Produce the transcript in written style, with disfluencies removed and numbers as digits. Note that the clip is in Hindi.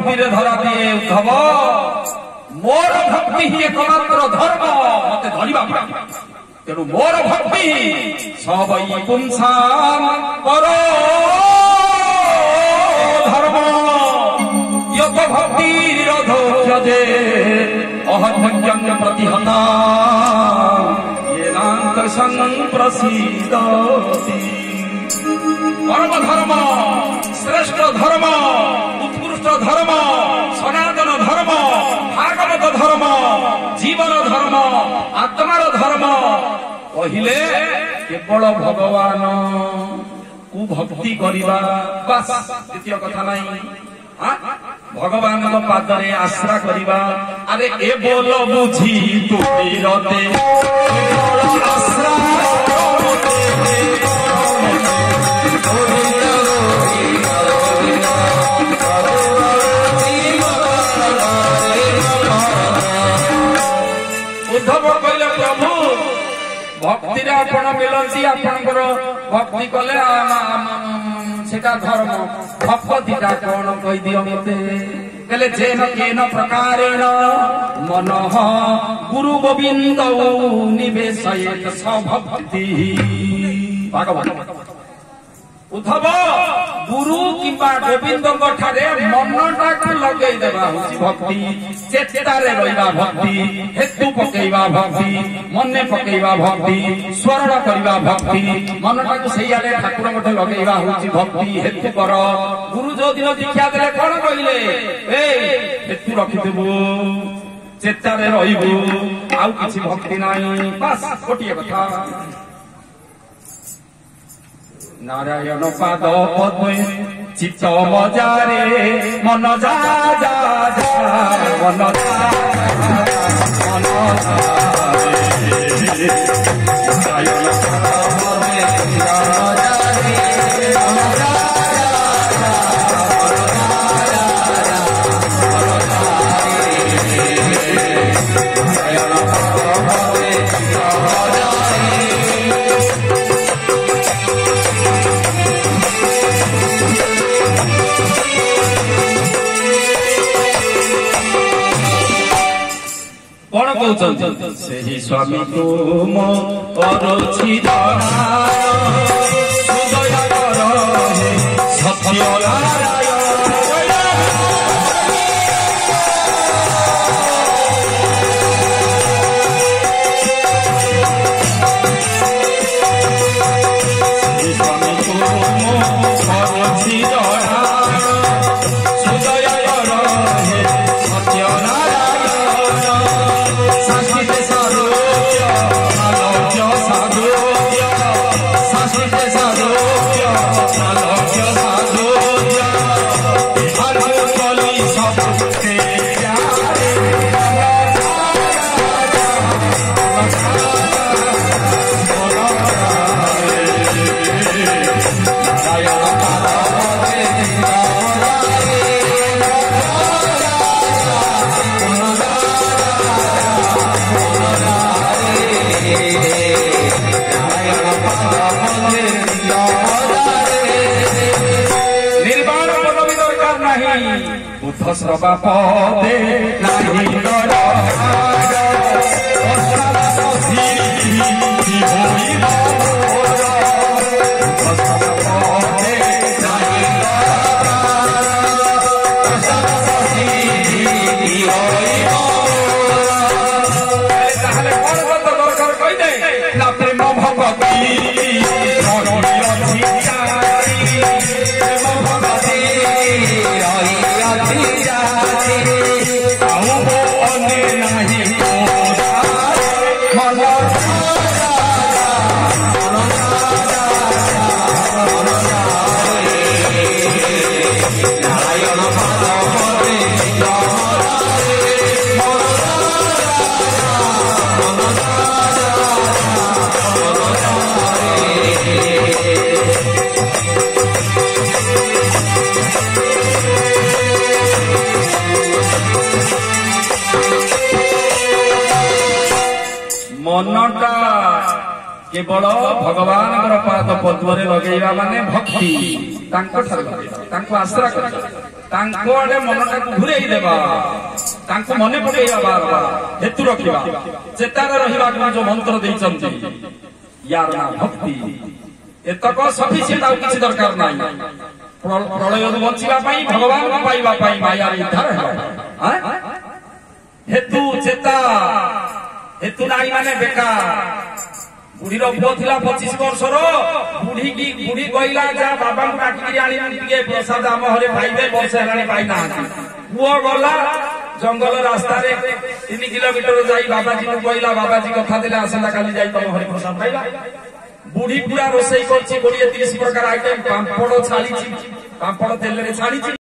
भक्ति धरा दिए उद्धव मोर भक्ति ही एकमात्र धर्म मत धरवा तेणु मोर भक्ति सबई पुंसाम पर धर्म योग भक्ति निरोधे अहत्यं प्रतिहता येनांत संप्रसीदति परम धर्म श्रेष्ठ धर्म उत्कृष्ट धर्म सनातन धर्म भागवत धर्म जीवन धर्म आत्मार धर्म कहिले केवल भगवान को भक्ति करिबा बस द्वितीय कथा नहीं भगवान पादरे आश्रा करिबा अरे ए बोल बुझी तू रते आश्रा उद्धव कहले प्रभु भक्ति आपण मिलती आपणकर भक्ति कले सेटा धर्म भक्तिटा कौन कही दियो मते कहले जेन केन प्रकारेण मनः गुरु गोविंद निवेशयेत सभक्ति भागवत उद्धव गुरु किंबा गोविंद मनटा को लगे देवा भक्ति चेतारे रहिबा भक्ति हेतु पकेवा भक्ति मने पकेवा भक्ति स्वरण करिबा भक्ति मनटा को सही आले ठाकुर मठ लगेवा होची भक्ति हेतु कर गुरु जो दिन दीक्षा देले कोन कहिले ए हेतु रखि देबो चेतारे रहिबो आउ किछि भक्ति नाही बस गोटिए कथा नारायण पाद पद्मे चित्त मजारे मन जा जा जा मन नारायण से ही स्वामी तुम अरुचि सत्य श्रवा पदे नहीं मनटा केवल भगवान पाद पद्म लगे माने भक्ति आश्रा कर ତାଙ୍କ ଆଡେ ମନଟାକୁ ଘୁରେଇ ଦେବା, ତାଙ୍କୁ ମନେ ପକେଇବା ବାର ବାର, ହେତୁ ରଖିବା, ଚେତାରେ ରହିବାକୁ ଯୋଉ ମନ୍ତ୍ର ଦେଇଛନ୍ତି ୟାର ନାଁ ଭକ୍ତି। ଏତକ ସଫିସିଏଣ୍ଟ, ଆଉ କିଛି ଦରକାର ନାହିଁ। ପ୍ରଳୟରୁ ବଞ୍ଚିବା ପାଇଁ, ଭଗବାନଙ୍କୁ ପାଇବା ପାଇଁ, ମାୟାର ଉଦ୍ଧାର ହେବା। ହେତୁ ଚେତା, ହେତୁ ନାହିଁ ମାନେ ବେକାର। ବୁଢୀର ପୁଅ ଥିଲା 25 ବର୍ଷର, ବୁଢୀ କହିଲା ଯା ବାବାଙ୍କୁ ଡାକିକି ଆଣି ଟିକେ ପ୍ରସାଦ ଆମ ଘରେ ପାଇବେ, ବର୍ଷ ହେଲାଣି ପାଇନାହାନ୍ତି। ପୁଅ ଗଲା ଜଙ୍ଗଲ ରାସ୍ତାରେ 3 କିଲୋମିଟର ଯାଇ ବାବାଜୀଙ୍କୁ କହିଲା, ବାବାଜୀ କଥା ଦେଲେ ଆସନ୍ତା କାଲି ଯାଇ ତମ ଘରେ ପ୍ରସାଦ ପାଇବା। ବୁଢୀ ପୁରା ରୋଷେଇ କରିଛି 20-30 ପ୍ରକାର ଆଇଟମ, ପାମ୍ପଡ ଛାଣିଛି, ପାମ୍ପଡ ତେଲରେ ଛାଣିଛି।